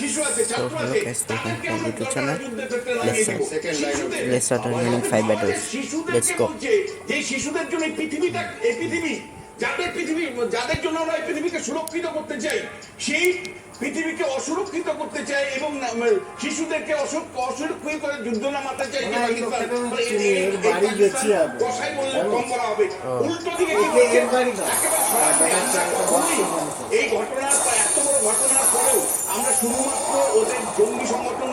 শিশু আছে, ছাত্র আছে, তাদেরকে আমরা যুদ্ধের ক্ষেত্রে লাগিয়ে দেবো। Let's start remaining 5 battles. Let's go. যে শিশুদের জন্য এই পৃথিবী যাদের জন্য আমরা এই পৃথিবীকে সুরক্ষিত করতে চাই, সেই পৃথিবীকে অসুরক্ষিত করতে চাই এবং শিশুদেরকে অসুরক্ষিত করে যুদ্ধ নামাতে চাই। কষাই বললে কম বলা হবে। উল্টো দিকে এই ঘটনার এত বড় ঘটনার পরেও আমরা শুধুমাত্র ওদের জঙ্গি সংগঠন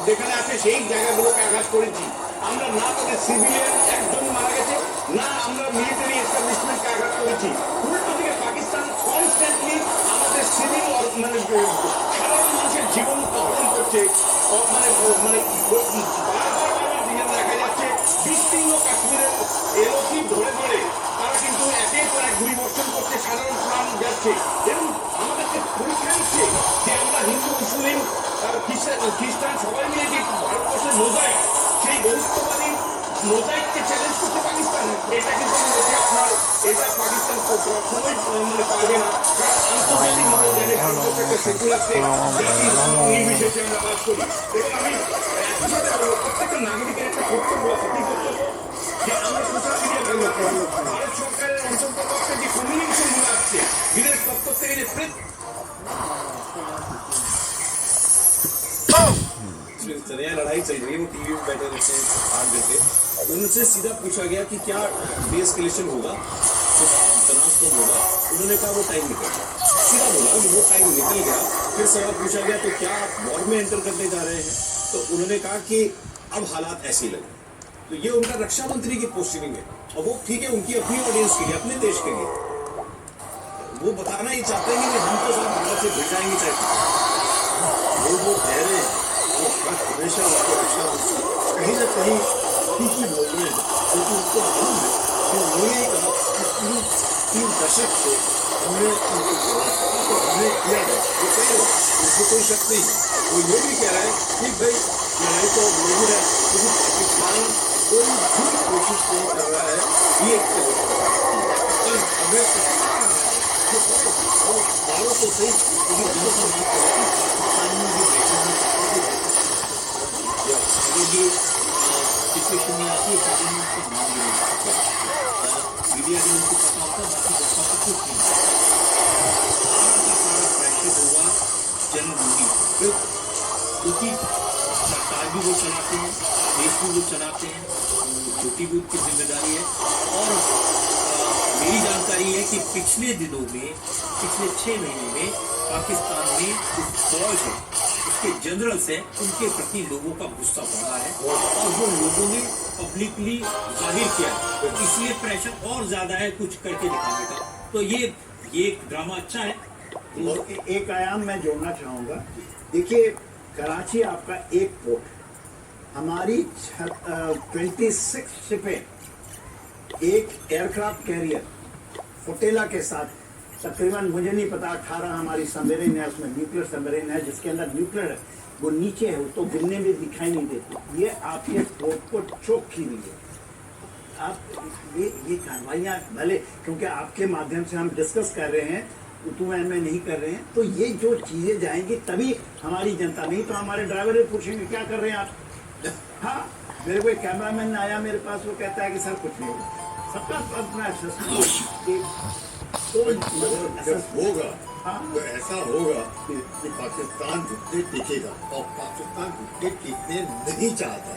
যেখানে আছে সেই জায়গাগুলোকে আঘাত করেছি। আমরা না তাদের সিভিলিয়ান একজন মারা গেছে, না আমরা মিলিটারি এস্টাবলিশমেন্টকে আঘাত করেছি। উল্টো দিকে পাকিস্তান কনস্ট্যান্টলি আমাদের সিভিল সাধারণ মানুষের জীবন হরণ করছে। দেখা যাচ্ছে বিস্তীর্ণ কাশ্মীরের এলওসি ধরে ধরে তারা কিন্তু একের পর এক গুলিবর্ষণ করছে, সাধারণ প্রাণ যাচ্ছে এবং আমাদেরকে পরীক্ষা নিচ্ছে যে আমরা হিন্দু, মুসলিম, খ্রিস্টান সবাই মিলে যে ভারতবর্ষের মোজাইক, সেই বহুত্ববাদী মোজাইককে চ্যালেঞ্জ করতে পাকিস্তান। এটা কিন্তু আপনার এটা পাকিস্তান কখনোই পারবে না। আন্তর্জাতিক একটা সেকুলার নির্বিশেষে আমরা বাস করি এবং আমি প্রত্যেকটা নাগরিকের একটা কর্তব্য আছে। কি কর্তব্য? যে আমরা সোশ্যাল মিডিয়া ব্যবহার করি। ভারত সরকারের অন্তর্গত যে কমিউনিকেশন গুলো আসছে বিদেশ দপ্তর থেকে যে लड़ाई चल रही है, वो टीवी में बैठे रहते हैं 8 घंटे। उनसे सीधा पूछा गया कि क्या डीएस्केलेशन होगा, तो तनाव कब होगा। उन्होंने कहा वो टाइम निकल गया, सीधा बोला कि वो टाइम निकल गया। फिर सवाल पूछा गया तो क्या आप वॉर में एंटर करने जा रहे हैं, तो उन्होंने कहा कि अब हालात ऐसे ही लगे। तो ये उनका रक्षा मंत्री की पोस्टिंग है और वो ठीक है उनकी अपनी ऑडियंस के लिए, अपने देश के लिए वो बताना ही चाहते हैं कि हम तो सब भारत से भिड़ जाएंगे चाहे वो कह रहे हैं वो हमेशा कहीं ना कहीं ठीक ही बोल रहे हैं, क्योंकि उनको मालूम है कि उन्होंने कहा कि 3 दशक से हमने किया है, वो कह रहे उसको कोई शक नहीं। वो ये भी कह रहा है कि भाई लड़ाई तो नहीं है, क्योंकि पाकिस्तान कोई भी कोशिश नहीं कर रहा है ये हमें भारत तो सही सिचुएशन में आती है मीडिया भी उनको पता होता है, बाकी जनता को कुछ नहीं प्रेशर होगा जनरल मोदी, क्योंकि सरकार भी वो चलाते हैं, देश भी वो चलाते हैं, छोटी भी उनकी जिम्मेदारी है। और मेरी जानकारी है कि पिछले दिनों में, पिछले 6 महीने में पाकिस्तान में फौज है उसके जनरल से उनके प्रति लोगों का गुस्सा बढ़ा है और वो लोगों ने पब्लिकली जाहिर किया है, तो इसलिए प्रेशर और ज्यादा है कुछ करके दिखाने का। तो ये ड्रामा अच्छा है। एक आयाम मैं जोड़ना चाहूँगा। देखिए कराची आपका एक पोर्ट, हमारी 26 शिपें, एक एयरक्राफ्ट कैरियर फोटेला के साथ, तकरीबन मुझे नहीं पता 18 हमारी सबमरीन है, उसमें न्यूक्लियर सबमरीन है जिसके अंदर न्यूक्लियर है, वो नीचे है, तो गिरने में दिखाई नहीं देती। ये आपके पोर्ट को चोक की हुई है। आप ये कार्रवाइयाँ भले क्योंकि आपके माध्यम से हम डिस्कस कर रहे हैं, तो मैं नहीं कर रहे हैं, तो ये जो चीज़ें जाएंगी तभी हमारी जनता, नहीं तो हमारे ड्राइवर पूछेंगे क्या कर रहे हैं आप। हाँ, मेरे को एक कैमरामैन आया मेरे पास, वो कहता है कि सर कुछ नहीं होगा, सबका अपना तो जब होगा तो ऐसा होगा कि पाकिस्तान जितने टिकेगा और पाकिस्तान जितने टिकने नहीं चाहता।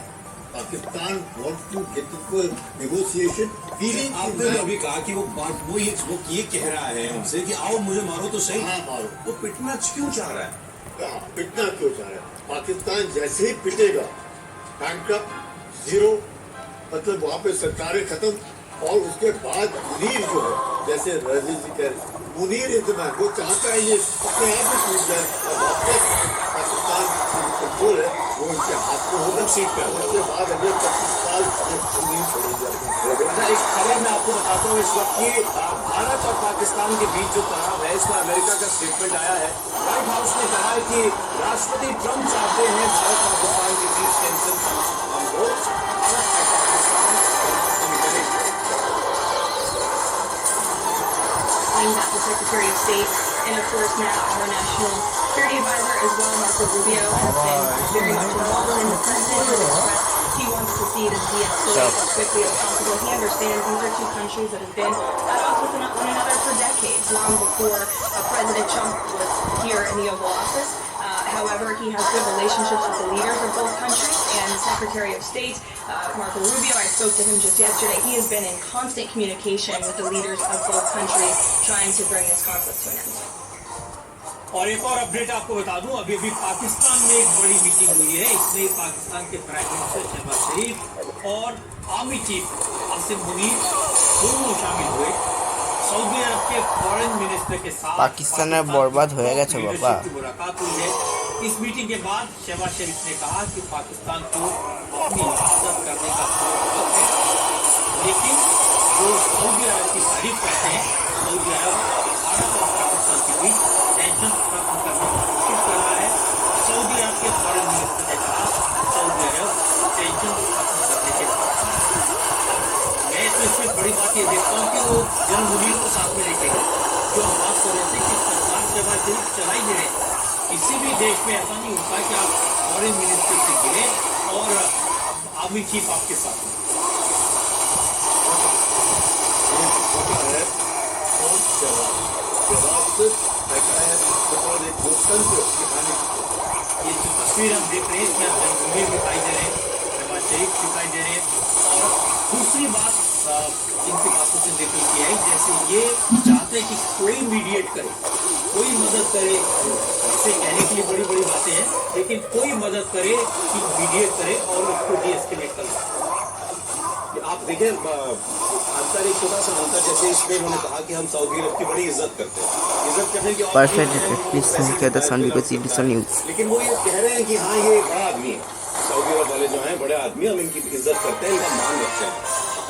Pakistan wants to get into a negotiation feeling। आपने अभी कहा कि वो ये कह रहा है हमसे कि आओ मुझे मारो तो सही। हाँ मारो। वो पिटना क्यों चाह रहा है? पिटना क्यों चाह रहा है? पाकिस्तान जैसे ही पिटेगा बैंकक्रप्ट जीरो, मतलब वहाँ पे सरकारें खत्म, और उसके बाद मुनीर जो है जैसे रजी जी कह रहे मुनीर इतना वो चाहता है ये अपने आप में टूट जाए और वापस पाकिस्तान कंट्रोल है वो उनके हाथ में होगा सीट पे। उसके बाद अगले 25 साल मुनीर छोड़ी जाएगी। एक खबर मैं आपको बताता हूँ इस वक्त की भारत और पाकिस्तान के बीच जो तनाव है इसमें अमेरिका का स्टेटमेंट आया है। व्हाइट हाउस ने कहा है कि राष्ट्रपति ट्रंप चाहते हैं भारत और पाकिस्तान के बीच टेंशन कम हो, भारत और पाकिस्तान कम करे। That the Secretary of State and of course now our national security advisor as well, Marco Rubio, has been very much involved in the president has expressed he wants to see this de-escalate as quickly as possible. He understands these are two countries that have been at odds with one another for decades, long before President Trump was here in the Oval Office. However, he has good relationships with the leaders of both countries, and the Secretary of State, Marco Rubio, I spoke to him just yesterday. He has been in constant communication with the leaders of both countries, trying to bring this conflict to an end. और एक और update आपको बता दूं, अभी अभी पाकिस्तान में एक बड़ी मीटिंग हुई है। इसमें पाकिस्तान के प्राइम मिनिस्टर शहबाज शरीफ और आर्मी चीफ आसिम मुनीर दोनों शामिल हुए। सऊदी अरब के फॉरेन मिनिस्टर के साथ पाकिस्तान में बर्बाद हो गया था बाबा। की मुलाकात हुई है। इस मीटिंग के बाद शहबाज शरीफ ने कहा कि पाकिस्तान को अपनी हिफाजत करने का पूरा हक है, लेकिन वो सऊदी अरब की तारीफ करते हैं। सऊदी अरब भारत और पाकिस्तान के बीच टेंशन खत्म करने की कोशिश कर रहा है। सऊदी अरब के फॉरेन मिनिस्टर ने कहा सऊदी अरब टेंशन खत्म करने के बाद मैं तो इसमें बड़ी बात ये देखता हूँ कि वो जनरल मुनीर को साथ में लेके गए, जो हम बात कर रहे थे कि सरकार शहबाज शरीफ चला ही नहीं रहे। किसी भी देश में ऐसा नहीं होता कि आप फॉरेन मिनिस्टर से गिरे और आर्मी चीफ आपके साथ में। ये जो तस्वीर हम देख रहे हैं इसमें जनरल दिखाई दे रहे हैं, शहबाज शरीफ दिखाई दे रहे हैं। और दूसरी बात इनकी बातों से देखने की है, जैसे ये चाहते हैं कि कोई मीडिएट करे, कोई मदद करे। इसे कहने के लिए बड़ी बड़ी बातें हैं, लेकिन कोई मदद करे कि मीडिएट करे और उसको डीएस्केलेट करे। आप देखें अंतर, एक छोटा सा अंतर, जैसे इसमें उन्होंने कहा कि हम सऊदी अरब की बड़ी इज्जत करते हैं। इज्जत करने की please subscribe the sun because it is news. लेकिन वो ये कह रहे हैं कि हाँ ये बड़ा आदमी है, सऊदी अरब वाले जो हैं बड़े आदमी, हम इनकी इज्जत करते हैं, इनका मान रखते हैं।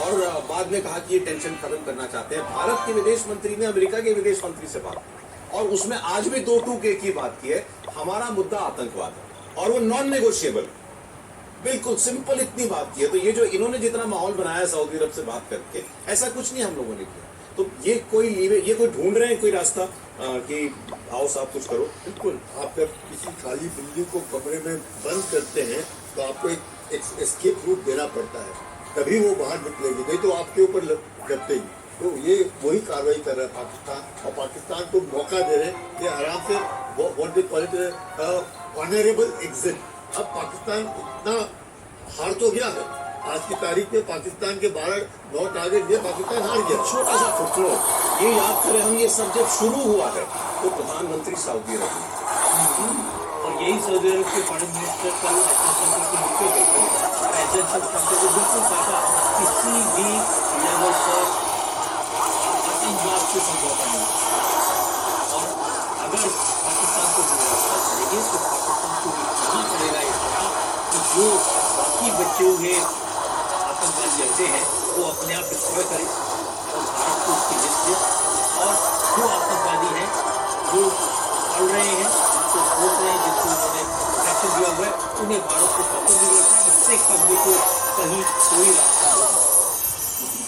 और बाद में कहा कि ये टेंशन खत्म करना चाहते हैं। भारत के विदेश मंत्री ने अमेरिका के विदेश मंत्री से बात की और उसमें आज भी 2 टूक एक ही बात की है, हमारा मुद्दा आतंकवाद है और वो नॉन नेगोशिएबल, बिल्कुल सिंपल इतनी बात की है। तो ये जो इन्होंने जितना माहौल बनाया सऊदी अरब से बात करके, ऐसा कुछ नहीं हम लोगों ने किया। तो ये कोई ढूंढ रहे हैं कोई रास्ता कि आओ साहब कुछ करो। बिल्कुल, आप जब किसी खाली बिल्डिंग को कमरे में बंद करते हैं तो आपको एक एस्केप रूट देना पड़ता है, तभी वो बाहर निकलेगी, नहीं तो आपके ऊपर लगते ही। तो ये वही कार्रवाई कर रहा है पाकिस्तान, और पाकिस्तान को मौका दे रहे हैं कि आराम से what they call it honourable exit. अब पाकिस्तान इतना हार तो गया है, आज की तारीख में पाकिस्तान के 12-9 टारगेट दिए, पाकिस्तान हार गया। छोटा सा फुटनोट, ये याद करें हम, ये सब जब शुरू हुआ है तो प्रधानमंत्री सऊदी अरब, और यही सऊदी अरब के फॉरेन मिनिस्टर कल को बिल्कुल कहा किसी भी लेवल पर आतंकवाद से समझौता नहीं। और अगर पाकिस्तान को करेंगे तो पाकिस्तान को दिखाना पड़ेगा इसका कि जो बाकी बचे हुए आतंकवादी जलते हैं वो अपने आप डिस्ट्रॉय करें और भारत को उसकी लिस्ट दे, और जो आतंकवादी हैं जो पढ़ रहे हैं, जिनको सोच रहे हैं, जिनको उन्होंने प्रोटेक्शन दिया हुआ है, उन्हें भारत को सपोर्ट भी करता है। इससे कभी को कहीं कोई रास्ता होगा।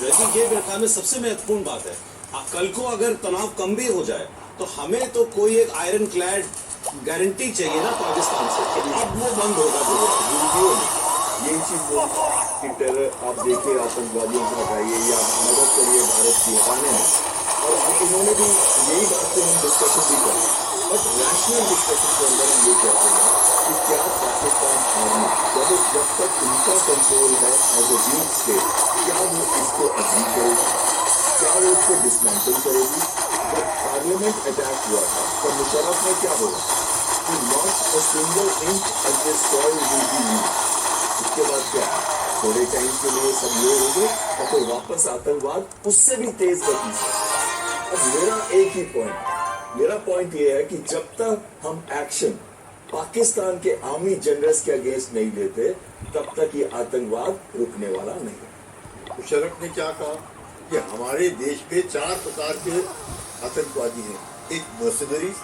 ये मेरे ख्याल में सबसे महत्वपूर्ण बात है। कल को अगर तनाव कम भी हो जाए तो हमें तो कोई एक आयरन क्लैड गारंटी चाहिए ना पाकिस्तान से, अब वो बंद होगा। यही चीज कि टेरर आप देखिए, आतंकवादियों को हटाइए या मदद करिए भारत की हटाने में, और इन्होंने भी यही बात को हम डिस्कशन भी करें, बट रैशनल डिस्कशन के अंदर हम ये कहते हैं कि क्या पाकिस्तान आर्मी जब तक उनका कंट्रोल है एज ए वीक स्टेट, क्या वो इसको अग्री करेगी, क्या वो इसको डिसमेंटल करेगी। जब पार्लियामेंट अटैक हुआ था तो मुशर्रफ ने क्या बोला कि not a single inch of the soil will be used. उसके बाद क्या, थोड़े टाइम के लिए सब ये हो गए और फिर वापस आतंकवाद उससे भी तेज गति से। अब मेरा पॉइंट ये है कि जब तक हम एक्शन पाकिस्तान के आर्मी जनरल्स के अगेंस्ट नहीं लेते, तब तक ये आतंकवाद रुकने वाला नहीं। मुशर्रफ ने क्या कहा कि हमारे देश में 4 प्रकार के आतंकवादी हैं, एक मर्सनरीज,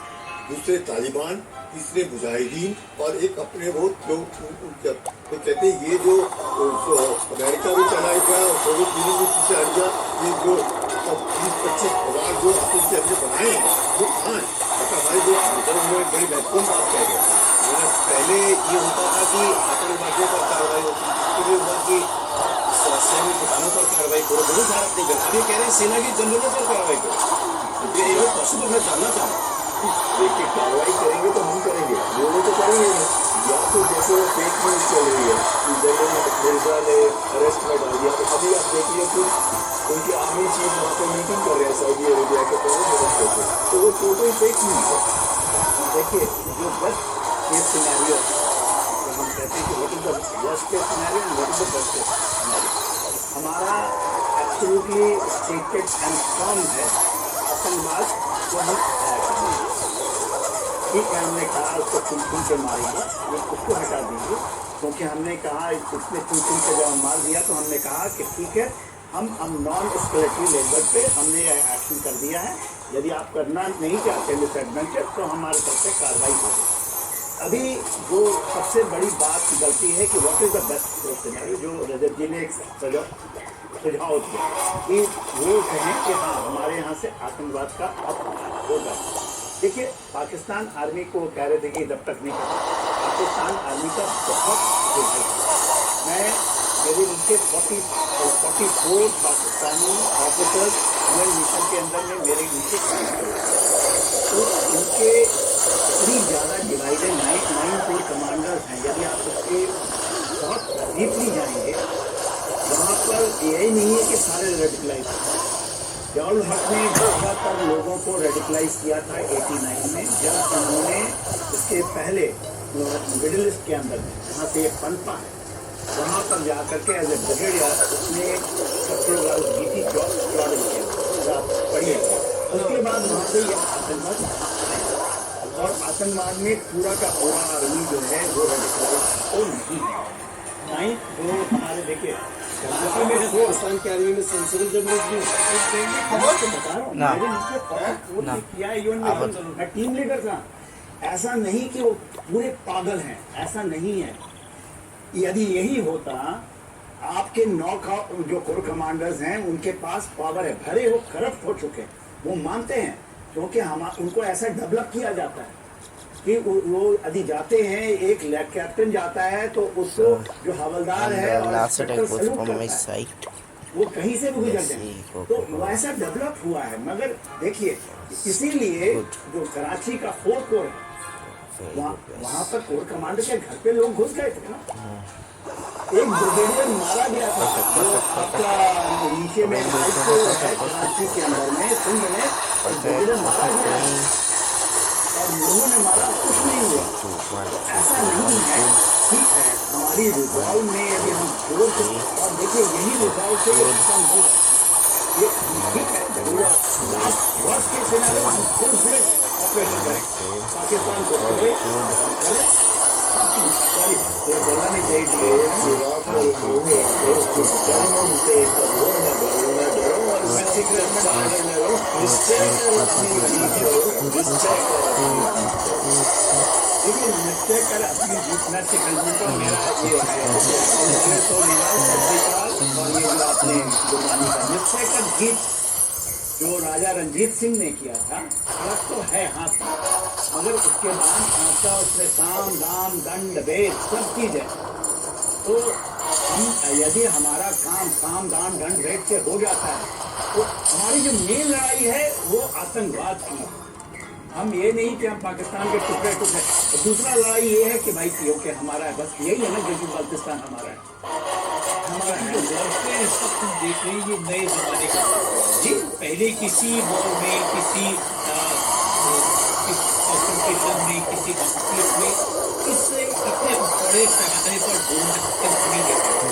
दूसरे तालिबान, तीसरे मुजाहिदीन और एक अपने वो जो तो कहते हैं ये जो अमेरिका भी चलाया गया और सोवियत यूनियन भी पीछे हट गया, ये जो 20-25 हजार जो आतंकी हमने बनाए हैं वो कहाँ है। हमारे जो बुजुर्ग हुए एक बड़ी महत्वपूर्ण बात कह गए। पहले ये होता था कि आतंकवादियों पर कार्रवाई होती थी, फिर ये हुआ कि सैनिक ठिकानों पर कार्रवाई करो, बहुत भारत नहीं कर। अब ये कह रहे हैं सेना के जनरलों पर कार्रवाई करो। ये पॉसिबल मैं जानना चाहूँ। देखिए कार्रवाई करेंगे तो हम करेंगे, बोलो तो करेंगे नहीं। या तो जैसे वो फेक न्यूज चल रही है कि जनरल मिर्जा ने अरेस्ट में डाल दिया, तो अभी आप देखिए कि उनकी आर्मी चीफ वहाँ पे मीटिंग कर रहे हैं सऊदी अरेबिया के पहले मिनिस्टर से, तो वो टोटल फेक न्यूज है। देखिए जो बेस्ट केस सिनेरियो जो हम कहते हैं कि what is the worst case scenario and what is the best case scenario, हमारा एब्सोल्युटली स्टेटेड एंड फर्म है आतंकवाद को हम ठीक है। हमने कहा उसको चुन चुन के मारेंगे, उसको हटा देंगे, क्योंकि हमने कहा उसने चुन चुन के जब मार दिया तो हमने कहा कि ठीक है हम नॉन एस्केलेटरी लेवल पे हमने एक्शन कर दिया है। यदि आप करना नहीं चाहते मिस एडवेंचर तो हमारे तरफ से कार्रवाई होगी। अभी जो सबसे बड़ी बात की गलती है कि what is the best scenario, जो रजत जी ने एक सुझाव दिया कि वो कहें कि हाँ हमारे यहाँ से आतंकवाद का अब होगा। देखिए पाकिस्तान आर्मी को कह रहे थे कि जब तक नहीं करता, पाकिस्तान आर्मी का बहुत दुर्भाग्य। मैं मेरे नीचे 44 पाकिस्तानी ऑफिसर्स यूएन मिशन के अंदर में मेरे नीचे काम कर रहे हैं, तो इनके इतनी ज़्यादा डिवाइडेड 9 कोर कमांडर्स हैं। यदि आप उसके बहुत डीपली जाएंगे वहाँ पर यही नहीं है कि सारे रेडिकलाइज। जवाहर हक ने ज़्यादातर लोगों को रेडिकलाइज किया था 89 में, जब उन्होंने इसके पहले मिडिल ईस्ट के अंदर जहाँ से ये पनपा है वहाँ पर जा करके एज ए ब्रिगेडियर उसने गीती जॉर्डन किया पढ़िए। उसके बाद वहाँ से ये आतंकवाद और आतंकवाद में पूरा का पूरा आर्मी जो है वो रेडिकलाइज तो नहीं है। नहीं जो हमारे देखिए पाकिस्तान के आर्मी में सेंसर जनरल भी मैं टीम लीडर था। ऐसा नहीं कि वो पूरे पागल हैं, ऐसा नहीं है। यदि यही होता आपके 9 जो कोर कमांडर्स हैं उनके पास पावर है, भरे हो करप्ट हो चुके हैं, वो मानते हैं, क्योंकि हम उनको ऐसा डेवलप किया जाता है कि वो यदि जाते हैं एक लेग कैप्टन जाता है तो उसको जो हवलदार है और इंस्पेक्टर सैल्यूट करता है, वो कहीं से भी गुजर जाए, तो वैसा डेवलप हुआ है। मगर देखिए इसीलिए जो कराची का 4 कोर है वहाँ पर कोर कमांडर के घर पे लोग घुस गए थे ना। एक ब्रिगेडियर मारा गया था जो आपका नीचे में कराची के अंदर में सिंध में ब्रिगेडियर मारा गया और लोगों ने मारा, कुछ नहीं हुआ। ऐसा नहीं है, ठीक है हमारी रिजॉल्व में यदि हम जोर से और देखिए यही रिजॉल्व से खत्म होगा, ये ठीक है जरूरत लास्ट वर्ष के सिनेरियो हम फुल फ्लेज ऑपरेशन करें पाकिस्तान को सॉरी बोलना नहीं चाहिए देखिए निश्चय कर अपनी जीतना सिकलने का मेरा ये है तो मेरा और ये जो आपने गुरबानी का निश्चय कर गीत जो राजा रंजीत सिंह ने किया था फर्क तो है हाथ में, मगर उसके बाद आपका उसमें साम दाम दंड भेद सब चीज है। तो हम यदि हमारा काम साम दाम दंड भेद से हो जाता है तो हमारी जो मेन लड़ाई है वो आतंकवाद की है। हम ये नहीं कि हम पाकिस्तान के टुकड़े टुकड़े, दूसरा लड़ाई ये है कि भाई क्यों कि हमारा है, बस यही है ना गिलगित बाल्टिस्तान हमारा है। जो लड़ते हैं सब तुम देख रहे हैं ये नए जमाने का जी। पहले किसी वॉर में किसी कॉन्फ्रंटेशन में किसी कॉन्फ्लिक्ट में इससे इतने बड़े पैमाने पर ड्रोन नहीं देखते।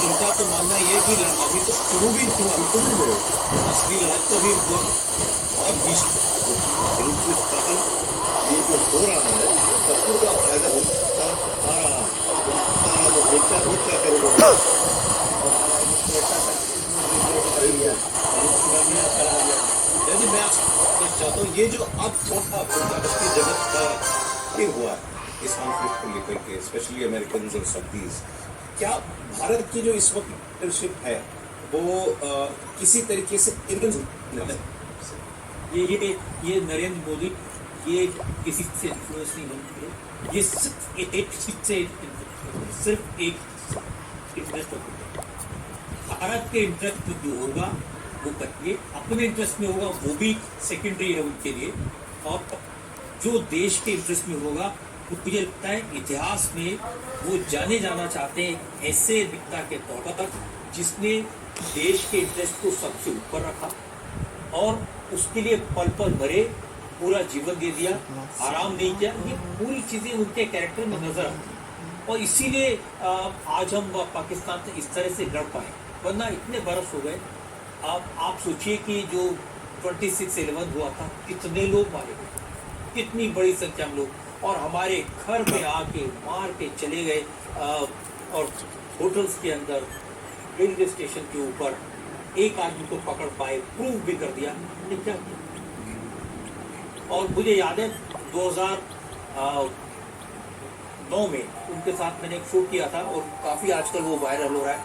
इनका तो मानना ये कि अभी तो शुरू भी हुआ, असली लड़ाई तो भी हुआ और ये जो हो रहा है सबको का फायदा होता आ रहा है, वो देखता करेगा यदि मैं चाहता हूँ ये जो अब छोटा इसकी जगत हुआ इस कॉन्फ्लिक्ट को लेकर के, स्पेशली अमेरिकन और सऊदीज, क्या भारत की जो इस वक्त लीडरशिप है वो किसी तरीके से ये नरेंद्र मोदी ये किसी से इन्फ्लुएंस नहीं बनती है, ये सिर्फ एक इंटरेस्ट होता है। भारत के इंटरेस्ट में जो होगा वो करिए, अपने इंटरेस्ट में होगा वो भी सेकेंडरी है उनके लिए, और जो देश के इंटरेस्ट में होगा मुझे लगता है इतिहास में वो जाने जाना चाहते हैं ऐसे नेता के तौर पर जिसने देश के इंटरेस्ट को सबसे ऊपर रखा और उसके लिए पल पल भरे पूरा जीवन दे दिया, आराम नहीं किया। ये पूरी चीजें उनके कैरेक्टर में नजर आती और इसीलिए आज हम पाकिस्तान से इस तरह से लड़ पाए, वरना इतने बरस हो गए। आप सोचिए कि जो 26/11 हुआ था कितने लोग मारे गए, कितनी बड़ी संख्या में लोग, और हमारे घर में आके मार के चले गए, और होटल्स के अंदर, रेलवे स्टेशन के ऊपर एक आदमी को पकड़ पाए, प्रूव भी कर दिया ने क्या किया। और मुझे याद है 2009 में उनके साथ मैंने एक शो किया था और काफी आजकल वो वायरल हो रहा है,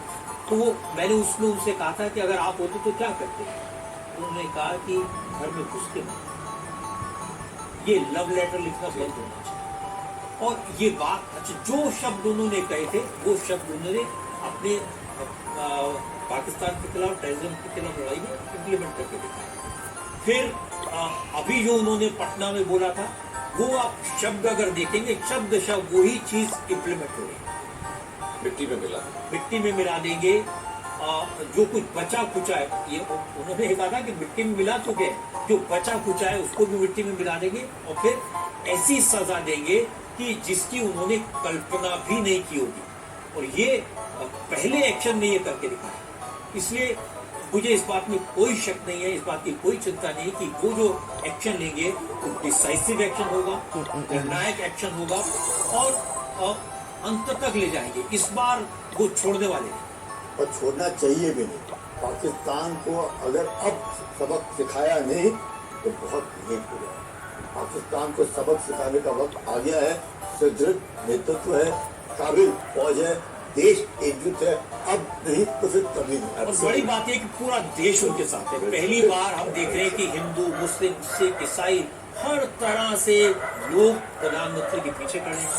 तो वो मैंने उसमें उनसे कहा था कि अगर आप होते तो क्या करते। उन्होंने कहा कि घर में घुस के मारो, ये लव लेटर लिखना बंद होना चाहिए। और ये बात, अच्छा, जो शब्द उन्होंने कहे थे वो शब्द उन्होंने अपने पाकिस्तान के खिलाफ, टेररिज्म के खिलाफ लड़ाई में इम्प्लीमेंट करके दिखाया। फिर अभी जो उन्होंने पटना में बोला था वो आप शब्द अगर देखेंगे, शब्द वही चीज इम्प्लीमेंट हो रही है, मिट्टी में मिला देंगे। जो कुछ बचा खुचा है, ये उन्होंने कहा था कि मिट्टी में मिला चुके हैं, जो बचा खुचा है उसको भी मिट्टी में मिला देंगे और फिर ऐसी सजा देंगे कि जिसकी उन्होंने कल्पना भी नहीं की होगी। और ये पहले एक्शन में ये करके दिखाया, इसलिए मुझे इस बात में कोई शक नहीं है, इस बात की कोई चिंता नहीं कि वो जो एक्शन लेंगे वो डिसाइसिव एक्शन होगा, निर्णायक एक्शन होगा और अंत तक ले जाएंगे। इस बार वो छोड़ने वाले नहीं और छोड़ना चाहिए भी नहीं। पाकिस्तान को अगर अब सबक सिखाया नहीं तो बहुत लेट हो गया। पाकिस्तान को सबक सिखाने का वक्त आ गया है। सुदृढ़ नेतृत्व है, काबिल फौज है, देश एकजुट है, अब नहीं तो फिर कभी नहीं। और बड़ी बात है कि पूरा देश उनके साथ है। पहली बार हम देख रहे हैं कि हिंदू, मुस्लिम, सिख, ईसाई, हर तरह से लोग प्रधानमंत्री के पीछे खड़े हैं।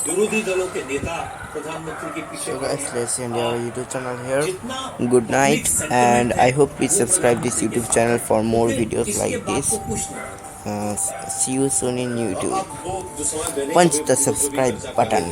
विरोधी दलों के नेता प्रधानमंत्री के पीछे खड़े हैं। So guys, let's end our YouTube channel here. Good night, and I hope please subscribe this YouTube channel for more videos like this. See you soon in YouTube. Punch the subscribe button.